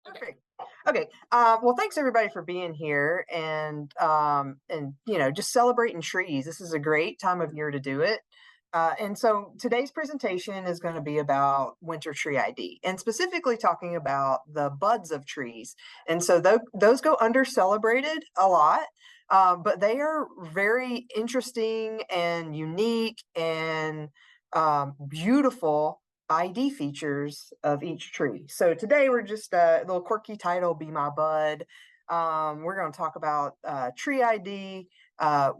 Perfect. Okay. Well, thanks everybody for being here and just celebrating trees. This is a great time of year to do it. And so today's presentation is going to be about winter tree ID and specifically talking about the buds of trees. And so those go under celebrated a lot, but they are very interesting and unique and beautiful ID features of each tree. So today we're just a little quirky title, Be My Bud. We're going to talk about tree ID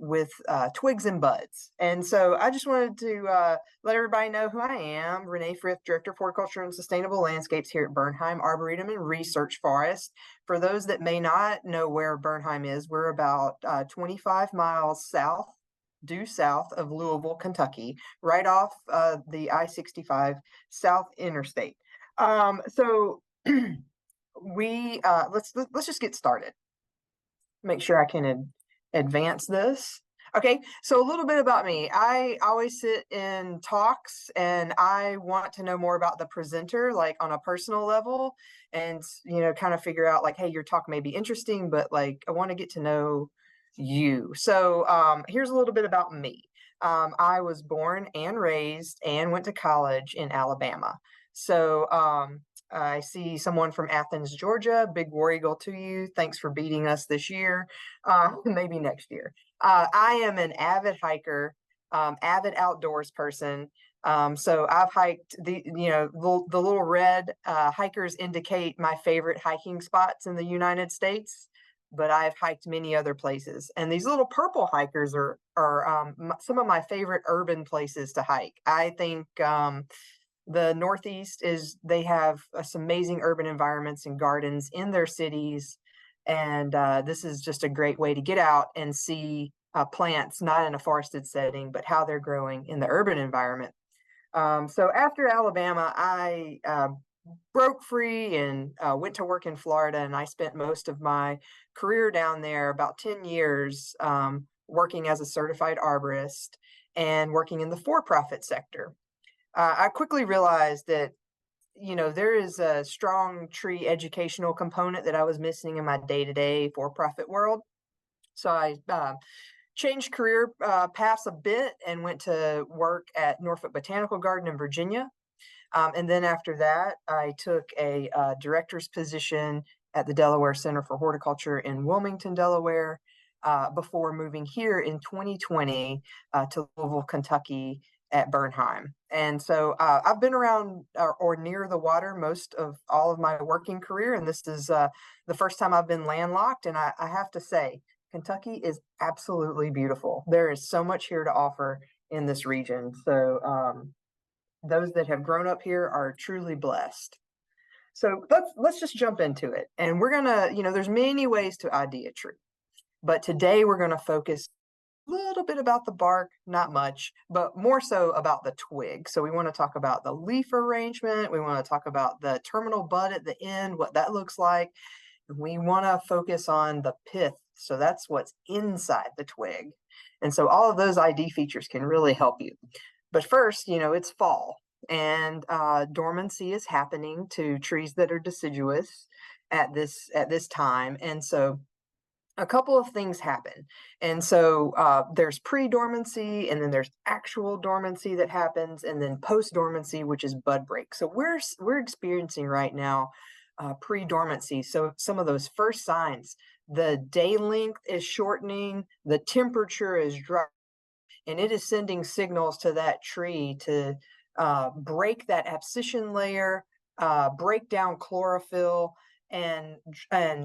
with twigs and buds. And so I just wanted to let everybody know who I am. Renee Frith, Director of Horticulture and Sustainable Landscapes here at Bernheim, Arboretum and Research Forest. For those that may not know where Bernheim is, we're about 25 miles due south of Louisville, Kentucky, right off the I-65 South Interstate. So let's just get started. Make sure I can advance this. Okay, so a little bit about me. I always sit in talks and I want to know more about the presenter, like on a personal level, and kind of figure out like, hey, your talk may be interesting, but like I want to get to know you. So here's a little bit about me. I was born and raised and went to college in Alabama. So I see someone from Athens, Georgia. Big war eagle to you. Thanks for beating us this year. Maybe next year. I am an avid hiker, avid outdoors person. So I've hiked the little red hikers indicate my favorite hiking spots in the United States, but I've hiked many other places. And these little purple hikers are some of my favorite urban places to hike. I think the Northeast they have some amazing urban environments and gardens in their cities. And this is just a great way to get out and see plants, not in a forested setting, but how they're growing in the urban environment. So after Alabama, I broke free and went to work in Florida, and I spent most of my career down there, about 10 years, working as a certified arborist and working in the for-profit sector. I quickly realized that there is a strong tree educational component that I was missing in my day-to-day for-profit world. So I changed career paths a bit and went to work at Norfolk Botanical Garden in Virginia. And then after that, I took a director's position at the Delaware Center for Horticulture in Wilmington, Delaware, before moving here in 2020 to Louisville, Kentucky at Bernheim. And so I've been around or near the water most of all of my working career. And this is the first time I've been landlocked. And I have to say, Kentucky is absolutely beautiful. There is so much here to offer in this region. So those that have grown up here are truly blessed. So let's just jump into it. And we're gonna, there's many ways to ID a tree, but today we're gonna focus a little bit about the bark, not much, but more so about the twig. So we want to talk about the leaf arrangement. We want to talk about the terminal bud at the end, what that looks like. We want to focus on the pith. So that's what's inside the twig. And so all of those ID features can really help you. But first, it's fall and dormancy is happening to trees that are deciduous at this time. And so a couple of things happen. And so there's pre-dormancy, and then there's actual dormancy that happens, and then post-dormancy, which is bud break. So we're experiencing right now pre-dormancy. So some of those first signs, the day length is shortening, the temperature is dropping, and it is sending signals to that tree to break that abscission layer, break down chlorophyll, and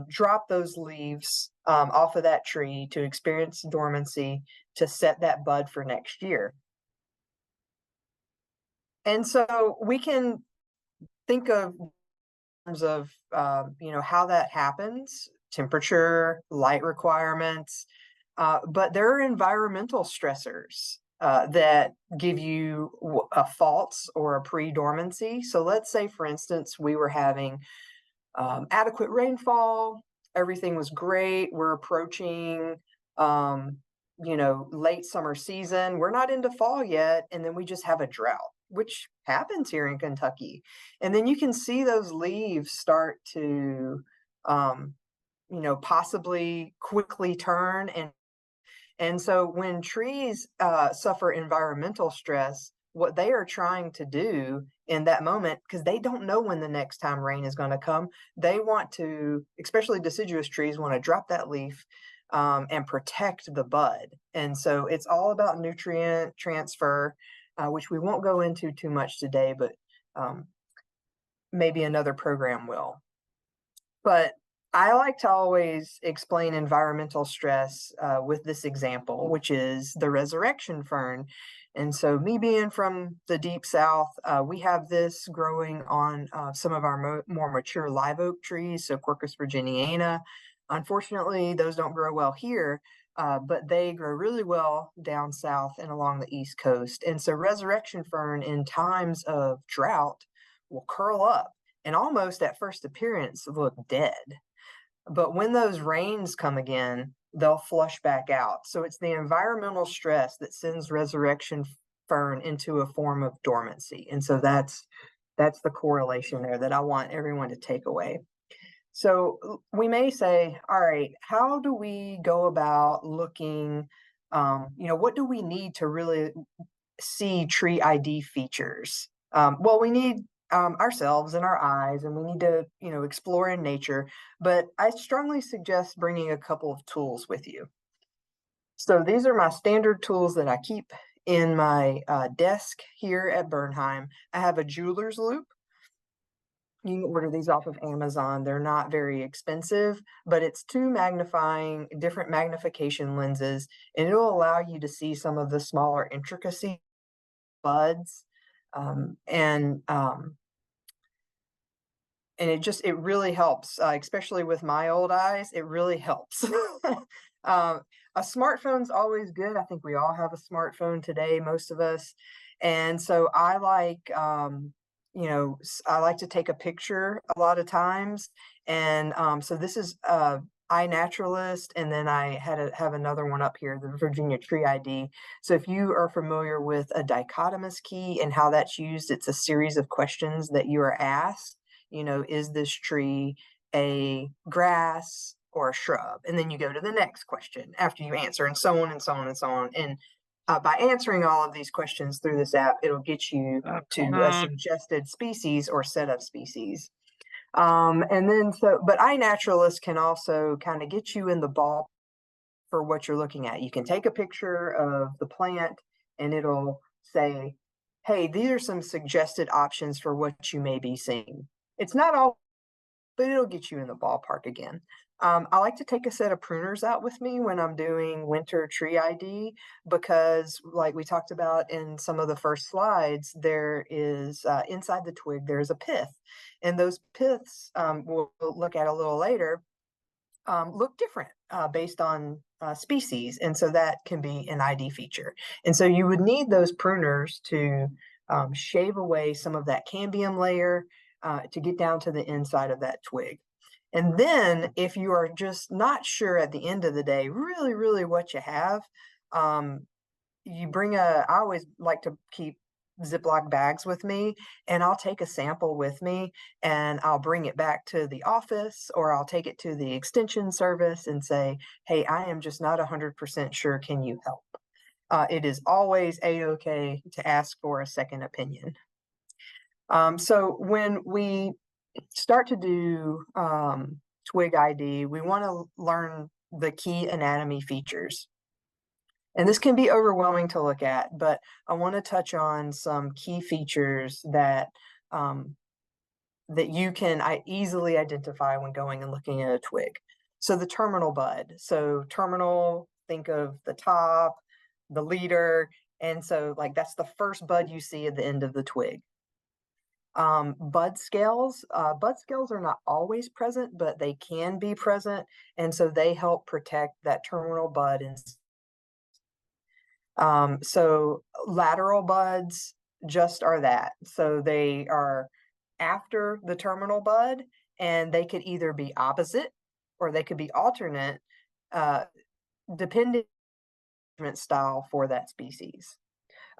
drop those leaves off of that tree to experience dormancy to set that bud for next year. And so we can think of terms of how that happens: temperature, light requirements, but there are environmental stressors that give you a false or a pre-dormancy. So let's say, for instance, we were having adequate rainfall, everything was great, we're approaching late summer season, we're not into fall yet, and then we just have a drought. which happens here in Kentucky. And then you can see those leaves start to, possibly quickly turn. And so when trees suffer environmental stress, what they are trying to do in that moment, because they don't know when the next time rain is going to come, they want to, especially deciduous trees, want to drop that leaf and protect the bud. And so it's all about nutrient transfer, which we won't go into too much today, but maybe another program will. But I like to always explain environmental stress with this example, which is the resurrection fern. And so me being from the deep south, we have this growing on some of our more mature live oak trees, so Quercus virginiana. Unfortunately, those don't grow well here, but they grow really well down south and along the East Coast. And so resurrection fern in times of drought will curl up and almost at first appearance look dead. But when those rains come again, they'll flush back out. So it's the environmental stress that sends resurrection fern into a form of dormancy. And so that's the correlation there that I want everyone to take away. So we may say, all right, how do we go about looking, what do we need to really see tree ID features? Well, we need ourselves and our eyes, and we need to, explore in nature. But I strongly suggest bringing a couple of tools with you. So these are my standard tools that I keep in my desk here at Bernheim. I have a jeweler's loupe. You can order these off of Amazon. They're not very expensive, but it's two different magnification lenses, and it'll allow you to see some of the smaller intricacies, buds, and it really helps, especially with my old eyes. It really helps. A smartphone's always good. I think we all have a smartphone today, most of us. And so I like, I like to take a picture a lot of times. And so this is iNaturalist, and then I have another one up here, the Virginia Tree ID. So if you are familiar with a dichotomous key and how that's used, it's a series of questions that you are asked. Is this tree a grass or a shrub? And then you go to the next question after you answer, and so on and so on and so on. And by answering all of these questions through this app, it'll get you to a suggested species or set of species. But iNaturalist can also kind of get you in the ball for what you're looking at. You can take a picture of the plant and it'll say, hey, these are some suggested options for what you may be seeing. It's not all, but it'll get you in the ballpark again. I like to take a set of pruners out with me when I'm doing winter tree ID, because like we talked about in some of the first slides, there is inside the twig, there's a pith. And those piths, we'll look at a little later, look different based on species. And so that can be an ID feature. And so you would need those pruners to shave away some of that cambium layer to get down to the inside of that twig. And then if you are just not sure at the end of the day, really, really what you have, I always like to keep Ziploc bags with me, and I'll take a sample with me and I'll bring it back to the office, or I'll take it to the extension service and say, hey, I am just not 100% sure. Can you help? It is always a-okay to ask for a second opinion. So when we start to do twig ID, we want to learn the key anatomy features. And this can be overwhelming to look at, but I want to touch on some key features that you can easily identify when going and looking at a twig. So the terminal bud. So terminal, think of the top, the leader, and so like that's the first bud you see at the end of the twig. Bud scales are not always present, but they can be present, and so they help protect that terminal bud. And so lateral buds just are that. So they are after the terminal bud, and they could either be opposite or they could be alternate, depending on the style for that species.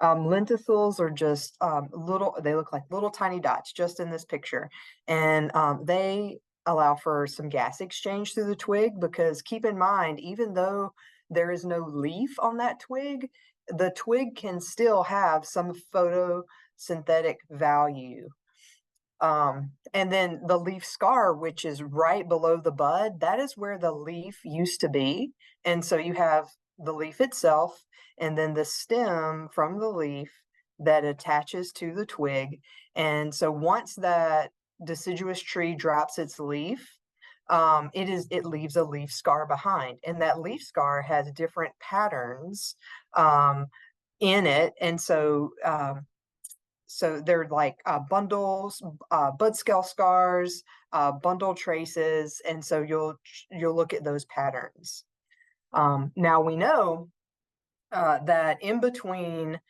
Lenticels are just they look like little tiny dots just in this picture. And they allow for some gas exchange through the twig, because keep in mind, even though there is no leaf on that twig, the twig can still have some photosynthetic value. And then the leaf scar, which is right below the bud, that is where the leaf used to be. And so you have the leaf itself, and then the stem from the leaf that attaches to the twig. And so once that deciduous tree drops its leaf, it leaves a leaf scar behind, and that leaf scar has different patterns in it. And so they're like bundles, bud scale scars, bundle traces, and so you'll look at those patterns. Now we know that in between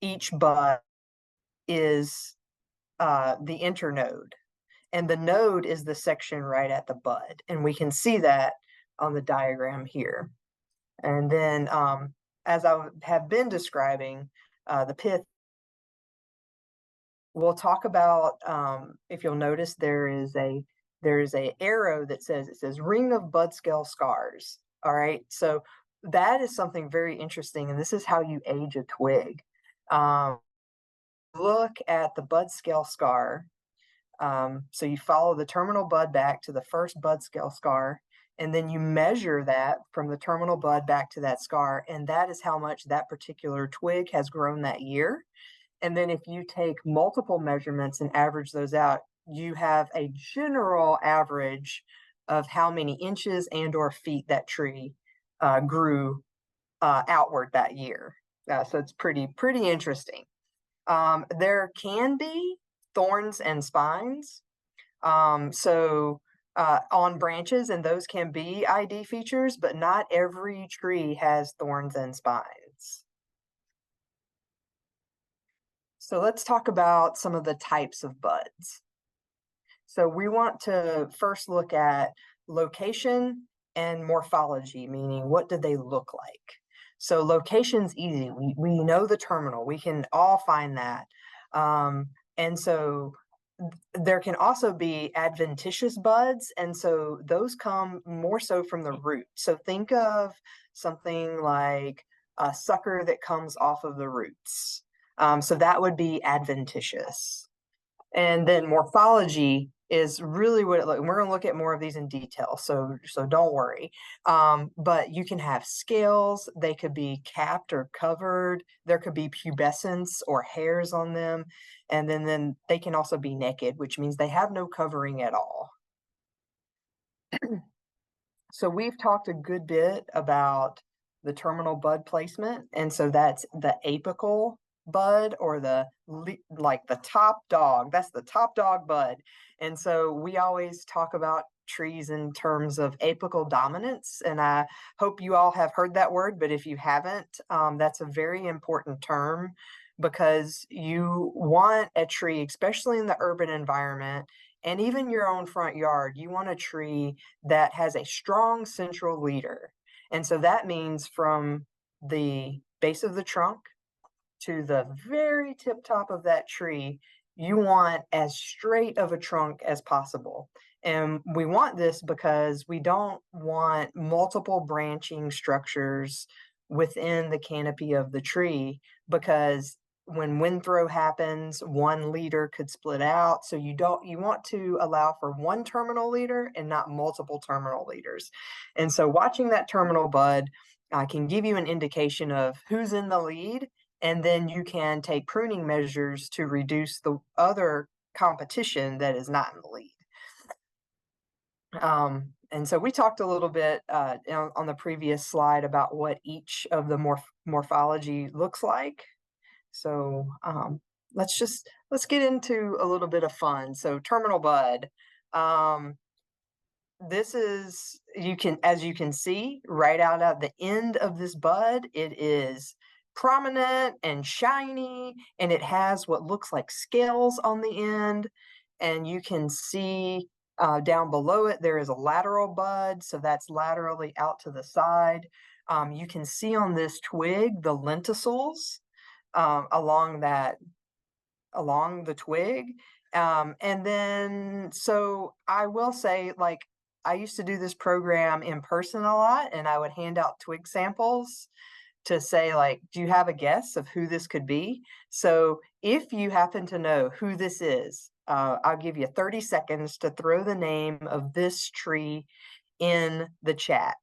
each bud is the internode, and the node is the section right at the bud, and we can see that on the diagram here. And then, as I have been describing, the pith. We'll talk about, if you'll notice, there is a arrow that says ring of bud scale scars. All right, so that is something very interesting, and this is how you age a twig. Look at the bud scale scar. So you follow the terminal bud back to the first bud scale scar, and then you measure that from the terminal bud back to that scar, and that is how much that particular twig has grown that year. And then if you take multiple measurements and average those out, you have a general average of how many inches and or feet that tree grew outward that year. So it's pretty interesting. There can be thorns and spines. On branches, and those can be ID features, but not every tree has thorns and spines. So let's talk about some of the types of buds. So we want to first look at location and morphology, meaning what do they look like? So location's easy. We know the terminal. We can all find that. And so there can also be adventitious buds, and so those come more so from the root. So think of something like a sucker that comes off of the roots. So that would be adventitious. And then morphology is really what it looks like. We're going to look at more of these in detail, so don't worry. But you can have scales. They could be capped or covered. There could be pubescence or hairs on them. And then they can also be naked, which means they have no covering at all. So we've talked a good bit about the terminal bud placement. And so that's the apical bud, or the top dog. That's the top dog bud. And so we always talk about trees in terms of apical dominance, and I hope you all have heard that word, but if you haven't, that's a very important term, because you want a tree, especially in the urban environment and even your own front yard, you want a tree that has a strong central leader. And so that means from the base of the trunk to the very tip top of that tree, you want as straight of a trunk as possible. And we want this because we don't want multiple branching structures within the canopy of the tree, because when wind throw happens, one leader could split out. So you want to allow for one terminal leader and not multiple terminal leaders. And so watching that terminal bud can give you an indication of who's in the lead, and then you can take pruning measures to reduce the other competition that is not in the lead. And so we talked a little bit on the previous slide about what each of the morphology looks like. So let's get into a little bit of fun. So terminal bud. This is, as you can see, right out at the end of this bud, it is prominent and shiny, and it has what looks like scales on the end. And you can see down below it, there is a lateral bud, so that's laterally out to the side. You can see on this twig the lenticels along the twig. And then, so I will say, like, I used to do this program in person a lot, and I would hand out twig samples to say, like, do you have a guess of who this could be? So if you happen to know who this is, I'll give you 30 seconds to throw the name of this tree in the chat.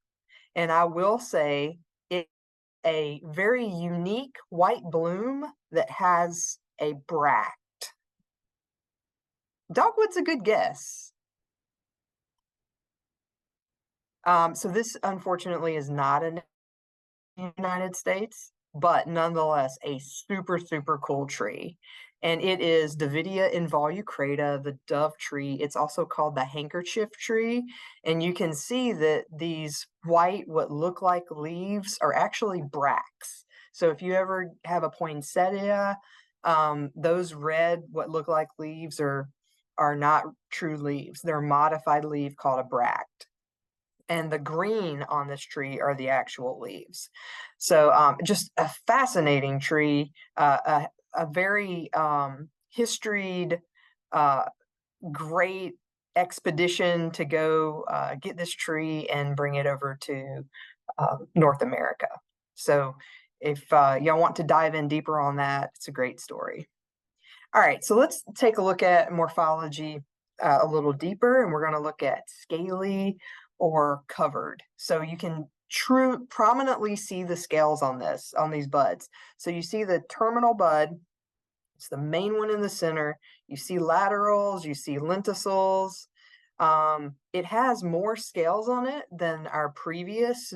And I will say it's a very unique white bloom that has a bract. Dogwood's a good guess. So this unfortunately is not in the United States, but nonetheless a super, super cool tree. And it is Davidia involucrata, the dove tree. It's also called the handkerchief tree. And you can see that these white, what look like leaves are actually bracts. So if you ever have a poinsettia, those red, what look like leaves are not true leaves. They're a modified leaf called a bract. And the green on this tree are the actual leaves. So just a fascinating tree, a very historied, great expedition to go get this tree and bring it over to North America. So if y'all want to dive in deeper on that, it's a great story. All right, so let's take a look at morphology a little deeper, and we're going to look at scaly or covered. So you can prominently see the scales on these buds. So you see the terminal bud, it's the main one in the center. You see laterals, you see lenticels. It has more scales on it than our previous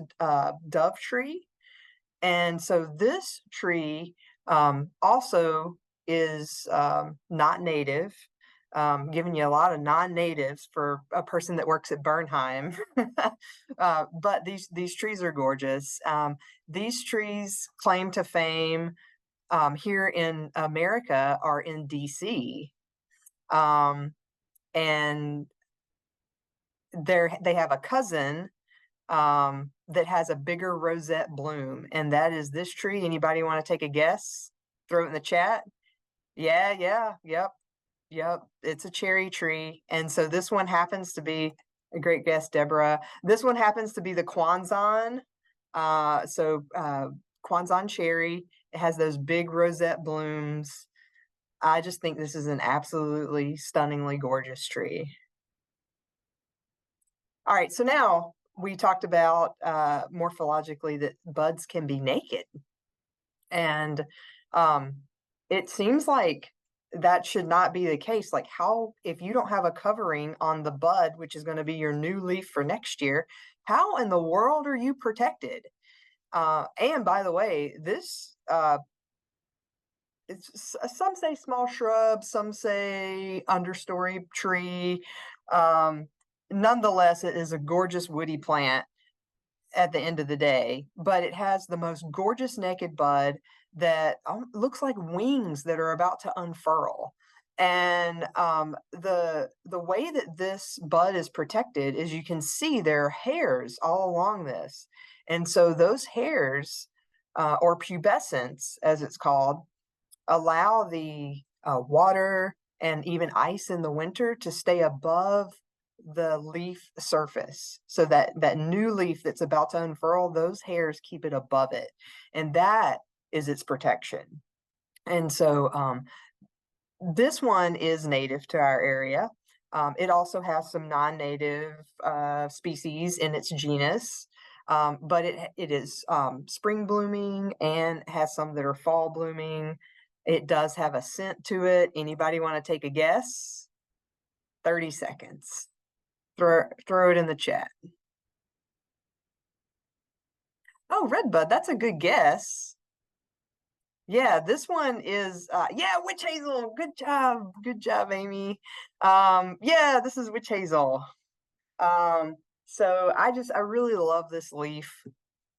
dove tree. And so this tree also is not native, giving you a lot of non-natives for a person that works at Bernheim. But these trees are gorgeous. These trees claim to fame here in America are in DC. And they have a cousin that has a bigger rosette bloom, and that is this tree. Anybody want to take a guess? Throw it in the chat. Yeah, yep. It's a cherry tree. And so this one happens to be a great guess, Deborah. This one happens to be the Kwanzan. Kwanzan cherry. It has those big rosette blooms. I just think this is an absolutely stunningly gorgeous tree. All right, so now we talked about morphologically that buds can be naked. And it seems like that should not be the case. Like, how, if you don't have a covering on the bud, which is going to be your new leaf for next year, how in the world are you protected? And by the way, this some say small shrub, some say understory tree. Nonetheless, it is a gorgeous woody plant at the end of the day, but it has the most gorgeous naked bud that looks like wings that are about to unfurl. And the way that this bud is protected is you can see there are hairs all along this. And so those hairs, or pubescence as it's called, allow the water and even ice in the winter to stay above the leaf surface, so that new leaf that's about to unfurl, those hairs keep it above it, and that is its protection. And so this one is native to our area. It also has some non-native species in its genus, but it is spring blooming and has some that are fall blooming. It does have a scent to it. Anybody want to take a guess? 30 seconds. Throw it in the chat. Oh, redbud, that's a good guess. Yeah, this one is witch hazel. Good job, Amy. Yeah, this is witch hazel. So I really love this leaf.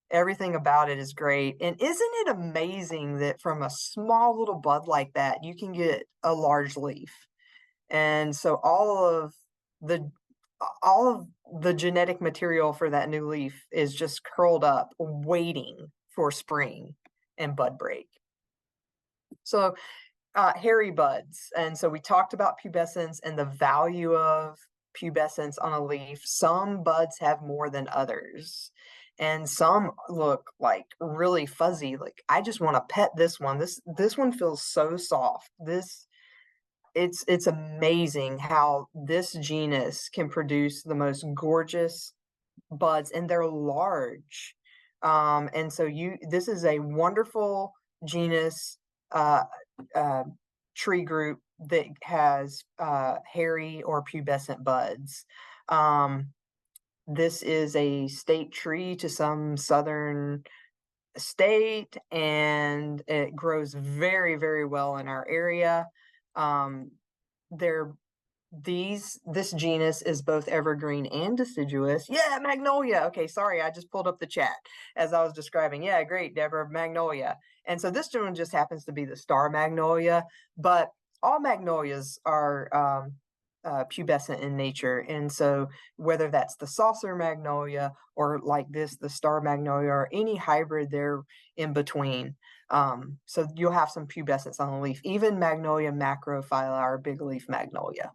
Everything about it is great. And isn't it amazing that from a small little bud like that, you can get a large leaf? And so all of the all of the genetic material for that new leaf is just curled up, waiting for spring and bud break. So hairy buds. And so we talked about pubescence and the value of pubescence on a leaf. Some buds have more than others. And some look like really fuzzy. Like, I just want to pet this one. This one feels so soft. It's amazing how this genus can produce the most gorgeous buds, and they're large. And so this is a wonderful genus uh, tree group that has hairy or pubescent buds. This is a state tree to some southern state, and it grows very, very well in our area. This genus is both evergreen and deciduous. Yeah, magnolia. Okay, sorry, I just pulled up the chat as I was describing. Yeah, great, Deborah, magnolia. And so this one just happens to be the star magnolia, but all magnolias are pubescent in nature. And so whether that's the saucer magnolia or like this, the star magnolia, or any hybrid there in between. So you'll have some pubescence on the leaf, even Magnolia macrophylla, or big leaf magnolia.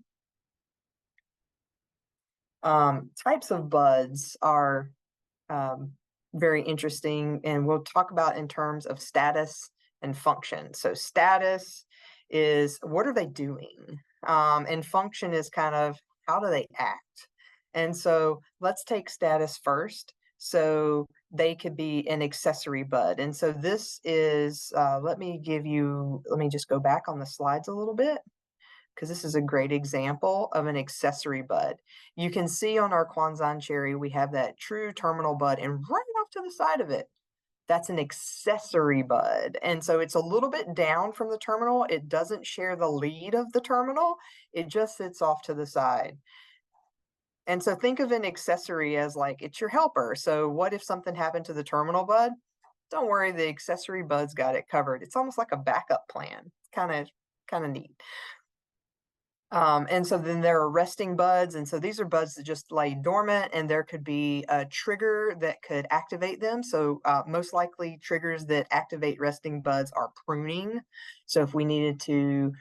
Types of buds are very interesting, and we'll talk about in terms of status and function. So status is, what are they doing? And function is kind of, how do they act? And so let's take status first. So they could be an accessory bud. And so this is, let me just go back on the slides a little bit, because this is a great example of an accessory bud. You can see on our Kwanzan cherry, we have that true terminal bud, and right off to the side of it, that's an accessory bud. And so it's a little bit down from the terminal. It doesn't share the lead of the terminal. It just sits off to the side. And so think of an accessory as like, it's your helper. So what if something happened to the terminal bud? Don't worry, the accessory bud's got it covered. It's almost like a backup plan. Kind of neat. And so then there are resting buds. And so these are buds that just lay dormant, and there could be a trigger that could activate them. So most likely triggers that activate resting buds are pruning. So if we needed to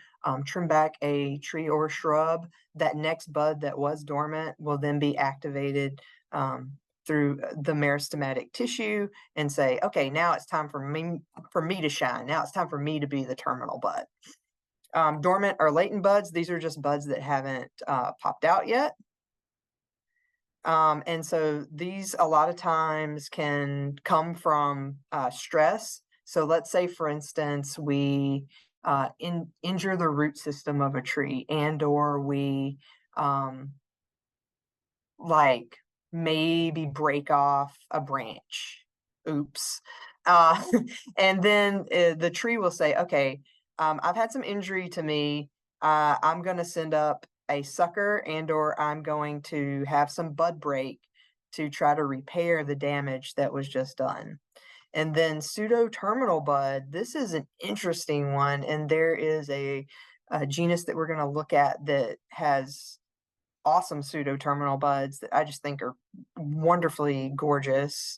trim back a tree or shrub, that next bud that was dormant will then be activated through the meristematic tissue and say, okay, now it's time for me to shine. Now it's time for me to be the terminal bud. Dormant or latent buds, these are just buds that haven't popped out yet. And so these a lot of times can come from stress. So let's say, for instance, we injure the root system of a tree, and or we like maybe break off a branch. Oops. And then the tree will say, okay, I've had some injury to me. I'm going to send up a sucker, and or I'm going to have some bud break to try to repair the damage that was just done. And then pseudo-terminal bud, this is an interesting one. And there is a genus that we're going to look at that has awesome pseudo-terminal buds that I just think are wonderfully gorgeous.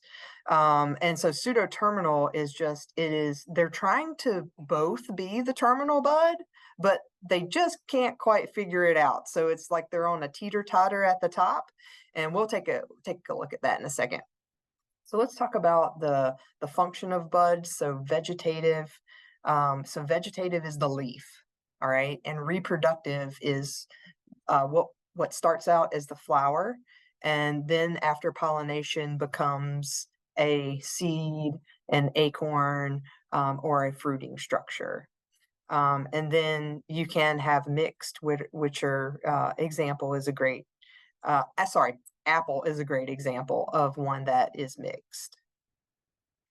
And so pseudo-terminal is just, they're trying to both be the terminal bud, but they just can't quite figure it out. So it's like they're on a teeter-totter at the top, and we'll take a look at that in a second. So let's talk about the function of buds. So vegetative. So vegetative is the leaf, all right, and reproductive is what starts out as the flower, and then after pollination becomes a seed, an acorn, or a fruiting structure. And then you can have mixed, which are example is a great, apple is a great example of one that is mixed.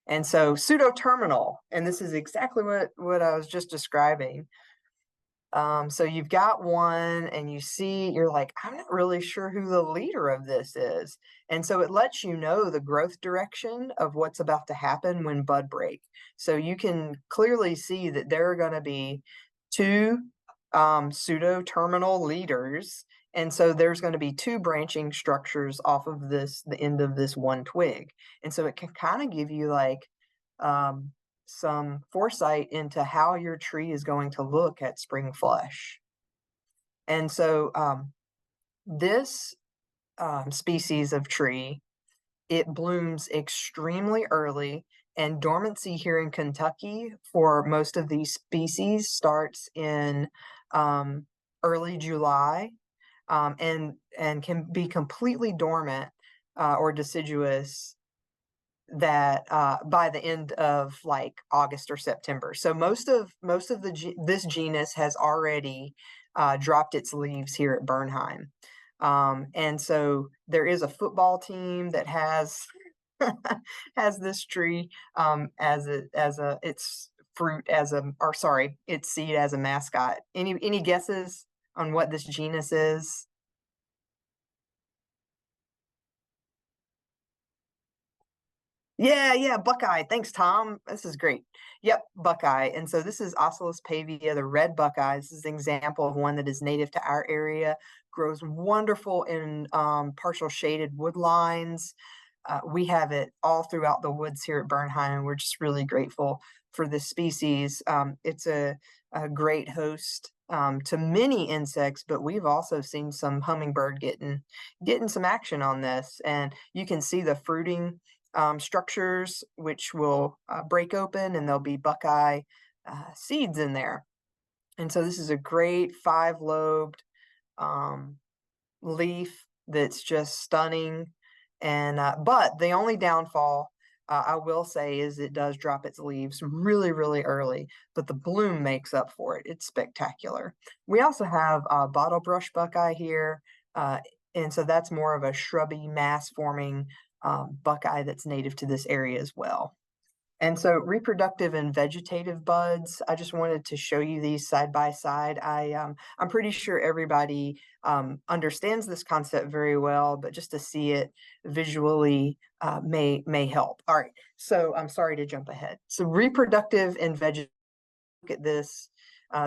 And so pseudo-terminal, and this is exactly what I was just describing. So you've got one, and you're like, I'm not really sure who the leader of this is. And so it lets you know the growth direction of what's about to happen when bud break. So you can clearly see that there are going to be two pseudo-terminal leaders, And so there's going to be two branching structures off of the end of this one twig. And so it can kind of give you like some foresight into how your tree is going to look at spring flush. And so this species of tree, it blooms extremely early, and dormancy here in Kentucky for most of these species starts in early July, and can be completely dormant or deciduous that by the end of like August or September. So most of this genus has already dropped its leaves here at Bernheim. And so there is a football team that has has this tree as its fruit as a, or sorry, its seed as a mascot. Any guesses on what this genus is? Yeah, Buckeye. Thanks, Tom. This is great. Yep, Buckeye. And so this is Ocelus pavia, the red Buckeye. This is an example of one that is native to our area, grows wonderful in partial shaded wood lines. We have it all throughout the woods here at Bernheim. We're just really grateful for this species. It's a great host to many insects, but we've also seen some hummingbird getting some action on this. And you can see the fruiting structures, which will break open, and there'll be Buckeye seeds in there. And so this is a great 5-lobed leaf that's just stunning. And but the only downfall I will say is it does drop its leaves really, really early, but the bloom makes up for it. It's spectacular. We also have bottle brush Buckeye here, and so that's more of a shrubby mass forming Buckeye that's native to this area as well. And so reproductive and vegetative buds, I just wanted to show you these side by side. I'm pretty sure everybody understands this concept very well, but just to see it visually may help. All right, so I'm sorry to jump ahead. So reproductive and vegetative, look at this.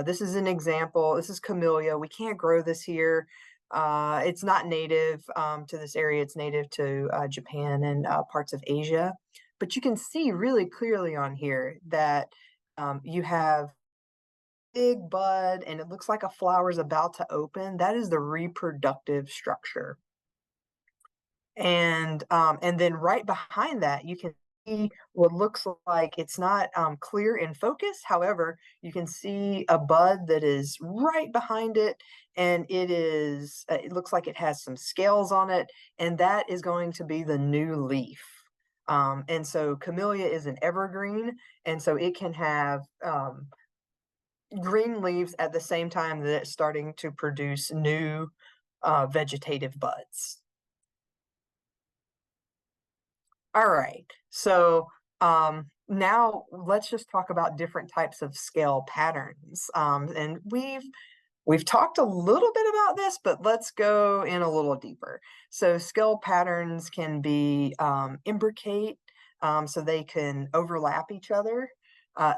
This is an example. This is camellia. We can't grow this here. It's not native to this area. It's native to Japan and parts of Asia. But you can see really clearly on here that you have big bud and it looks like a flower is about to open. That is the reproductive structure. And then right behind that, you can see what looks like it's not clear in focus. However, you can see a bud that is right behind it, and it looks like it has some scales on it, and that is going to be the new leaf. And so camellia is an evergreen, and so it can have green leaves at the same time that it's starting to produce new vegetative buds. All right, so now let's just talk about different types of scale patterns. And we've talked a little bit about this, but let's go in a little deeper. So scale patterns can be imbricate, so they can overlap each other.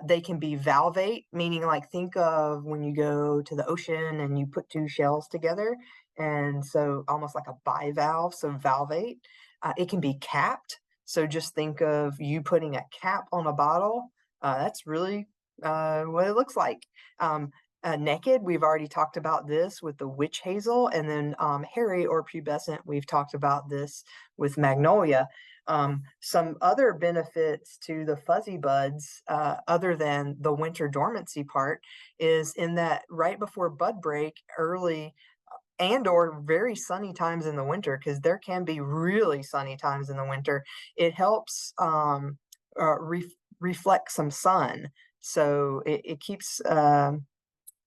They can be valvate, meaning like think of when you go to the ocean and you put two shells together, and so almost like a bivalve, so valvate. It can be capped, so just think of you putting a cap on a bottle. That's really what it looks like. Naked, we've already talked about this with the witch hazel, and then hairy or pubescent, we've talked about this with magnolia. Some other benefits to the fuzzy buds, other than the winter dormancy part, is in that right before bud break, early and or very sunny times in the winter, because there can be really sunny times in the winter, it helps reflect some sun. So it keeps a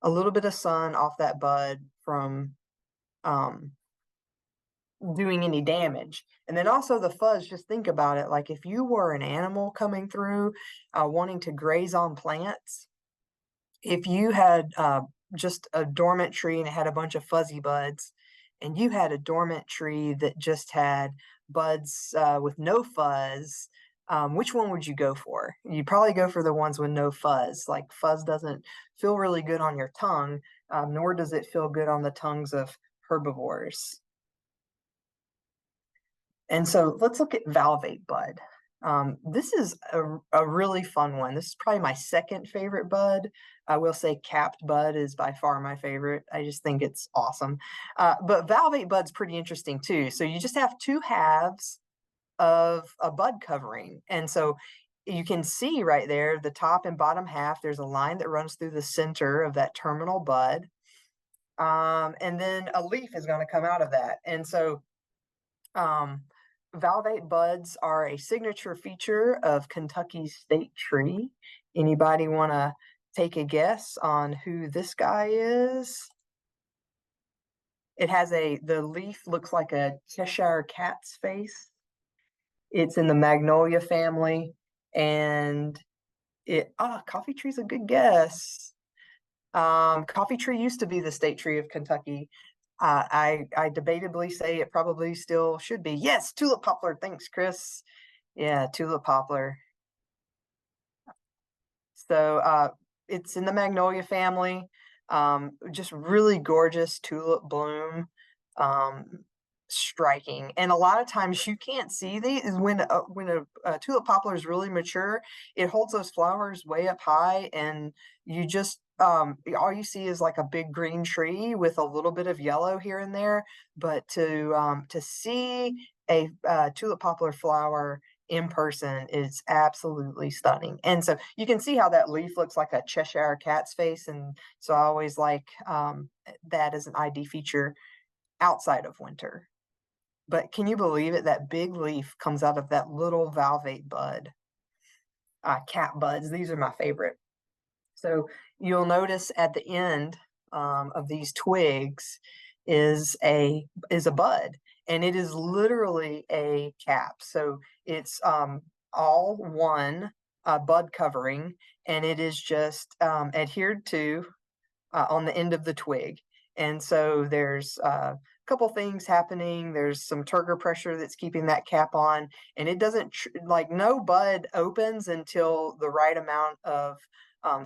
little bit of sun off that bud from doing any damage. And then also the fuzz, just think about it, like if you were an animal coming through wanting to graze on plants, if you had just a dormant tree and it had a bunch of fuzzy buds, and you had a dormant tree that just had buds with no fuzz, which one would you go for? You'd probably go for the ones with no fuzz. Like fuzz doesn't feel really good on your tongue, nor does it feel good on the tongues of herbivores. And so let's look at valvate bud. This is a really fun one. This is probably my second favorite bud. I will say capped bud is by far my favorite. I just think it's awesome. But valvate bud's pretty interesting too. So you just have two halves of a bud covering. And so you can see right there, the top and bottom half, there's a line that runs through the center of that terminal bud. And then a leaf is going to come out of that. And so valvate buds are a signature feature of Kentucky's state tree. Anybody want to take a guess on who this guy is? It has the leaf looks like a Cheshire cat's face. It's in the magnolia family, and coffee tree's a good guess. Coffee tree used to be the state tree of Kentucky. I debatably say it probably still should be. Yes, tulip poplar. Thanks, Chris. Yeah, tulip poplar. So it's in the magnolia family. Just really gorgeous tulip bloom. Striking. And a lot of times you can't see these when a tulip poplar is really mature. It holds those flowers way up high, and you just all you see is like a big green tree with a little bit of yellow here and there. But to see a tulip poplar flower in person is absolutely stunning. And so you can see how that leaf looks like a Cheshire cat's face, and so I always like that as an ID feature outside of winter. But can you believe it? That big leaf comes out of that little valvate bud. Cap buds, these are my favorite. So you'll notice at the end of these twigs is a bud, and it is literally a cap. So it's all one bud covering, and it is just adhered to on the end of the twig. And so there's couple things happening. There's some turgor pressure that's keeping that cap on, and it doesn't like no bud opens until the right amount of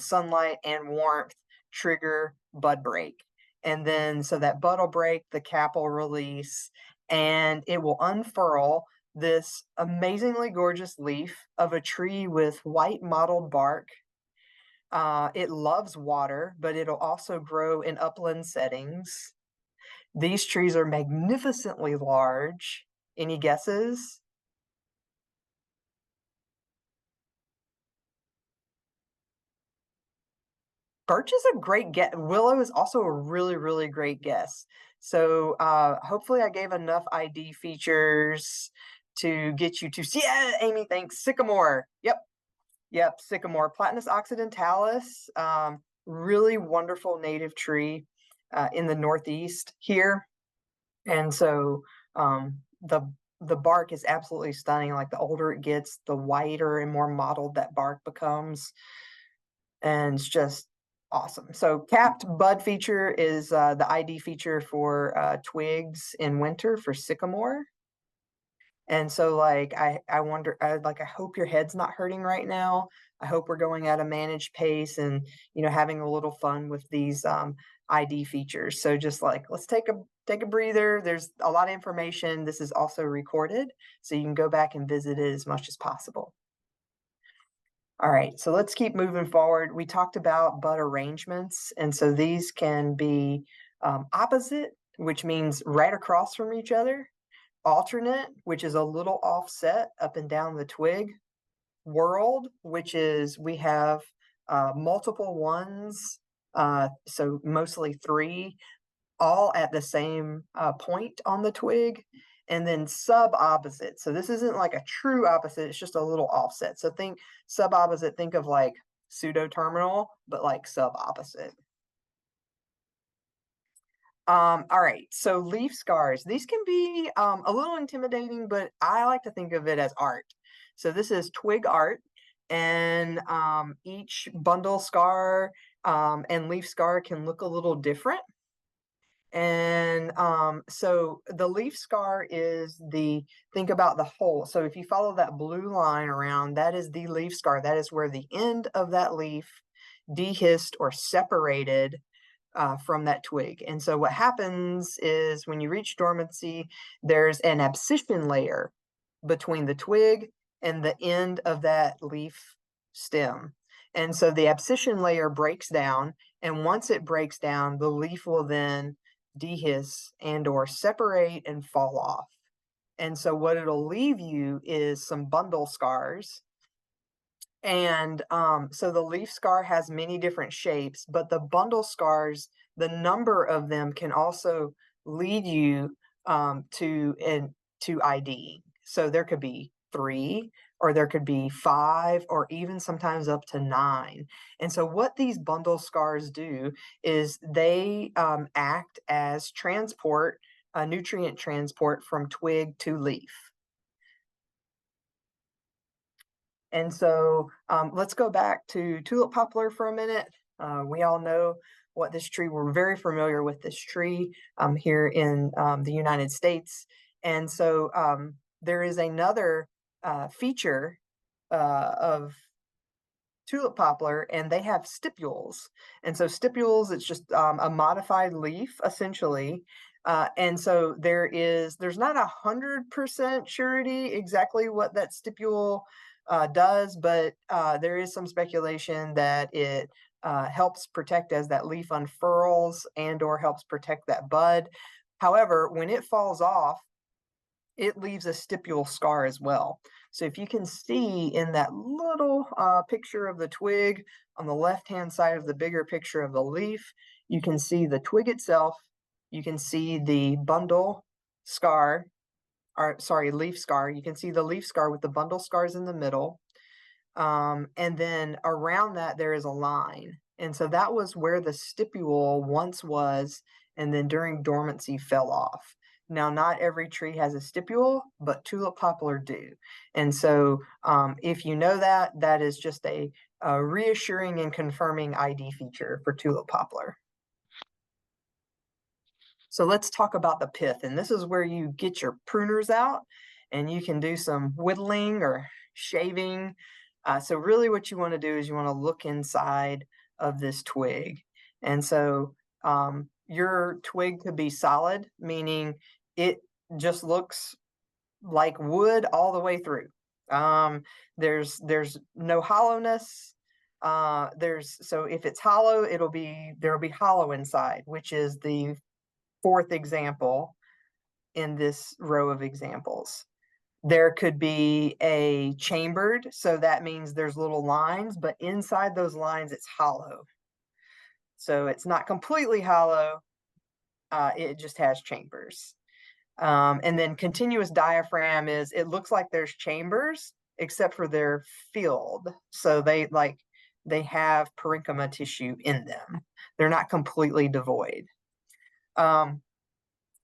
sunlight and warmth trigger bud break. And then so that bud will break, the cap will release, and it will unfurl this amazingly gorgeous leaf of a tree with white mottled bark. It loves water, but it'll also grow in upland settings. These trees are magnificently large. Any guesses? Birch is a great guess. Willow is also a really, really great guess. So hopefully I gave enough ID features to get you to see. Yeah, Amy, thanks. Sycamore. Yep, sycamore. Platanus occidentalis. Really wonderful native tree in the Northeast here. And so the bark is absolutely stunning. Like the older it gets, the whiter and more mottled that bark becomes. And it's just awesome. So capped bud feature is the ID feature for twigs in winter for sycamore. And so like I wonder, like I hope your head's not hurting right now. I hope we're going at a managed pace and having a little fun with these ID features. So just like let's take a breather. There's a lot of information. This is also recorded, so you can go back and visit it as much as possible. All right, so let's keep moving forward. We talked about bud arrangements, and so these can be opposite, which means right across from each other, alternate, which is a little offset up and down the twig, world, which is we have multiple ones, so mostly 3, all at the same point on the twig, and then sub-opposite. So this isn't like a true opposite, it's just a little offset. So think sub-opposite, think of like pseudo-terminal, but like sub-opposite. All right, so leaf scars. These can be a little intimidating, but I like to think of it as art. So this is twig art, and each bundle scar and leaf scar can look a little different. And so the leaf scar is think about the hole. So if you follow that blue line around, that is the leaf scar. That is where the end of that leaf dehisced or separated from that twig. And so what happens is when you reach dormancy, there's an abscission layer between the twig and the end of that leaf stem. And so the abscission layer breaks down, and once it breaks down, the leaf will then dehisce and or separate and fall off. And so what it'll leave you is some bundle scars. And so the leaf scar has many different shapes, but the bundle scars, the number of them can also lead you to ID. So there could be 3, or there could be 5, or even sometimes up to 9. And so what these bundle scars do is they act as transport, nutrient transport from twig to leaf. And so let's go back to tulip poplar for a minute. We all know what this tree, we're very familiar with this tree here in the United States. And so there is another feature of tulip poplar, and they have stipules. And so stipules, it's just a modified leaf essentially. And so there's not 100% surety exactly what that stipule does, but there is some speculation that it helps protect as that leaf unfurls and or helps protect that bud. However, when it falls off, it leaves a stipule scar as well. So if you can see in that little picture of the twig on the left-hand side of the bigger picture of the leaf, you can see the twig itself, you can see the bundle scar, or sorry, leaf scar. You can see the leaf scar with the bundle scars in the middle. And then around that, there is a line. And so that was where the stipule once was, and then during dormancy fell off. Now, not every tree has a stipule, but tulip poplar do. And so if you know that, that is just a reassuring and confirming ID feature for tulip poplar. So let's talk about the pith. And this is where you get your pruners out and you can do some whittling or shaving. So really what you want to do is you want to look inside of this twig. And so your twig could be solid, meaning it just looks like wood all the way through. There's no hollowness. So if it's hollow, there'll be hollow inside, which is the 4th example in this row of examples. There could be a chambered, so that means there's little lines, but inside those lines, it's hollow. So it's not completely hollow, it just has chambers. And then continuous diaphragm it looks like there's chambers, except for they're filled. So they have parenchyma tissue in them. They're not completely devoid. And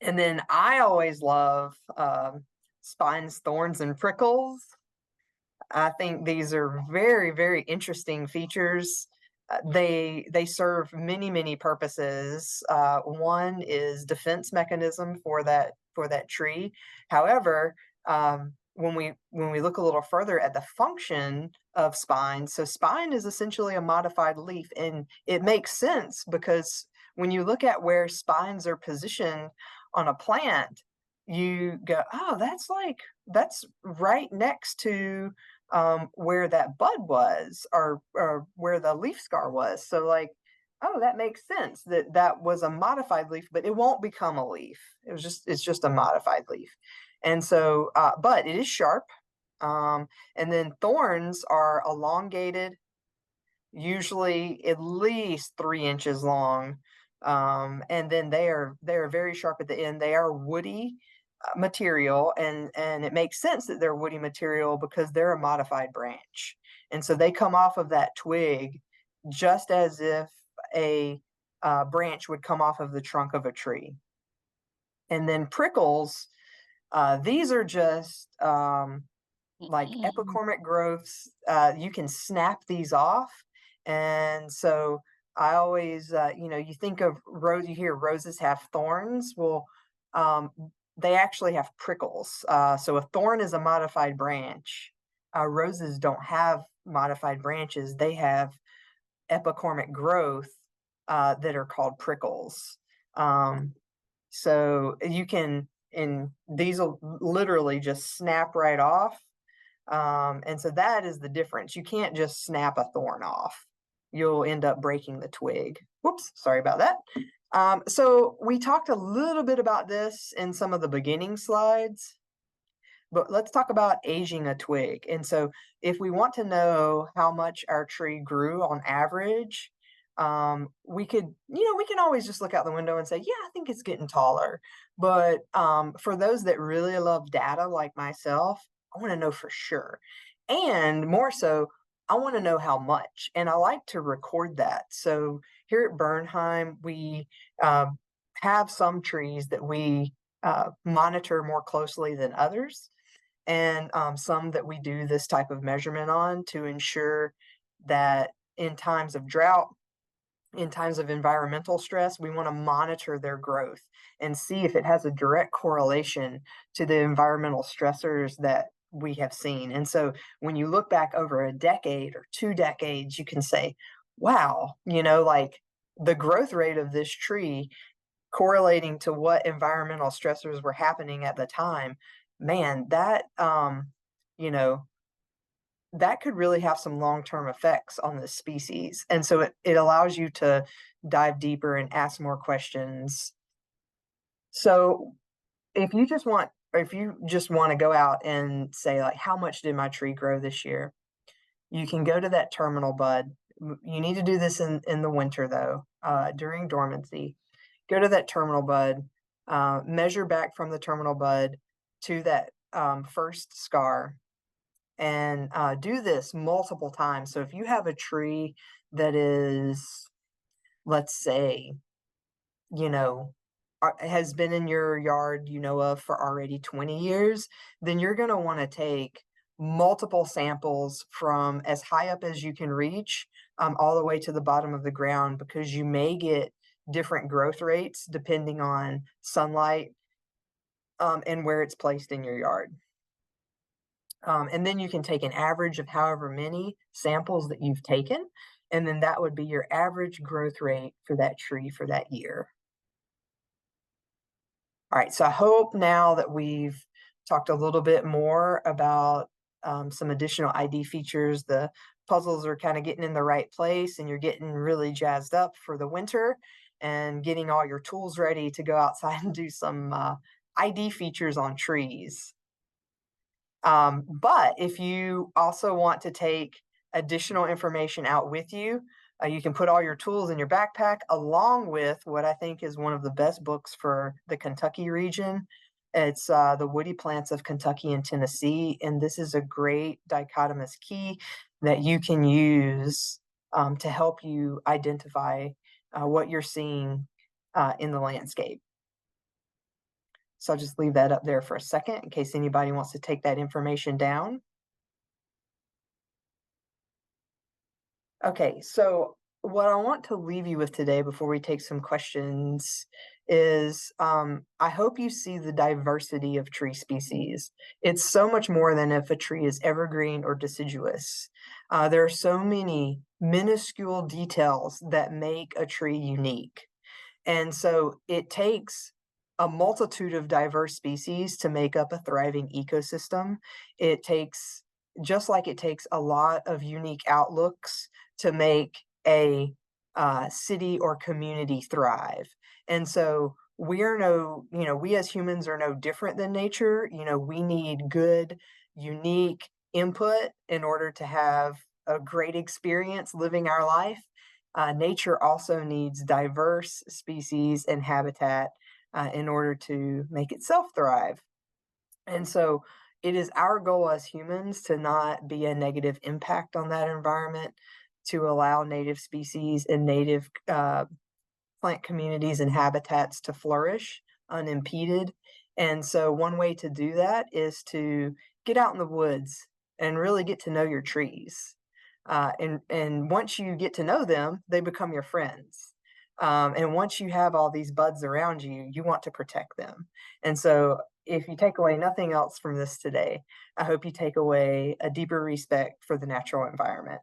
then I always love spines, thorns, and prickles. I think these are very, very interesting features. They serve many purposes. One is defense mechanism for that tree. However, when we look a little further at the function of spine, so spine is essentially a modified leaf, and it makes sense because when you look at where spines are positioned on a plant, you go, oh, that's right next to where that bud was, or where the leaf scar was. So oh, that makes sense that was a modified leaf, but it won't become a leaf. It's just a modified leaf. And so, but it is sharp. And then thorns are elongated, usually at least 3 inches long. And then they are very sharp at the end. They are woody material, and it makes sense that they're woody material because they're a modified branch. And so they come off of that twig just as if a branch would come off of the trunk of a tree. And then prickles, these are just like epicormic growths. You can snap these off. And so I always, you think of you hear roses have thorns. Well, they actually have prickles. So a thorn is a modified branch. Roses don't have modified branches. They have epicormic growth that are called prickles. So you can, and these will literally just snap right off. And so that is the difference. You can't just snap a thorn off. You'll end up breaking the twig. Whoops, sorry about that. So we talked a little bit about this in some of the beginning slides, but let's talk about aging a twig. And so if we want to know how much our tree grew on average, we could, we can always just look out the window and say, yeah, I think it's getting taller. But for those that really love data like myself, I want to know for sure. And more so, I want to know how much. And I like to record that. So here at Bernheim, we have some trees that we monitor more closely than others, and some that we do this type of measurement on to ensure that in times of drought, in times of environmental stress, we want to monitor their growth and see if it has a direct correlation to the environmental stressors that we have seen. And so when you look back over a decade or 2 decades, you can say, wow, like the growth rate of this tree correlating to what environmental stressors were happening at the time, man, that that could really have some long-term effects on the species. And so it allows you to dive deeper and ask more questions. So if you just want to go out and say, like, how much did my tree grow this year? You can go to that terminal bud. You need to do this in the winter though, during dormancy. Go to that terminal bud, measure back from the terminal bud to that first scar, and do this multiple times. So if you have a tree that is, let's say, has been in your yard, of for already 20 years, then you're going to want to take multiple samples from as high up as you can reach, all the way to the bottom of the ground, because you may get different growth rates depending on sunlight, and where it's placed in your yard. And then you can take an average of however many samples that you've taken, and then that would be your average growth rate for that tree for that year. All right, so I hope now that we've talked a little bit more about some additional ID features, the puzzles are kind of getting in the right place, and you're getting really jazzed up for the winter and getting all your tools ready to go outside and do some ID features on trees. But if you also want to take additional information out with you, you can put all your tools in your backpack, along with what I think is one of the best books for the Kentucky region. It's The Woody Plants of Kentucky and Tennessee, and this is a great dichotomous key that you can use to help you identify what you're seeing in the landscape. So I'll just leave that up there for a second in case anybody wants to take that information down. Okay, so what I want to leave you with today before we take some questions is I hope you see the diversity of tree species. It's so much more than if a tree is evergreen or deciduous. There are so many minuscule details that make a tree unique. And so it takes a multitude of diverse species to make up a thriving ecosystem. It takes, just like it takes a lot of unique outlooks to make a city or community thrive. And so we as humans are no different than nature. We need good, unique input in order to have a great experience living our life. Nature also needs diverse species and habitat in order to make itself thrive. And so it is our goal as humans to not be a negative impact on that environment, to allow native species and native plant communities and habitats to flourish unimpeded. And so one way to do that is to get out in the woods and really get to know your trees. And once you get to know them, they become your friends. And once you have all these buds around you, you want to protect them. And so if you take away nothing else from this today, I hope you take away a deeper respect for the natural environment.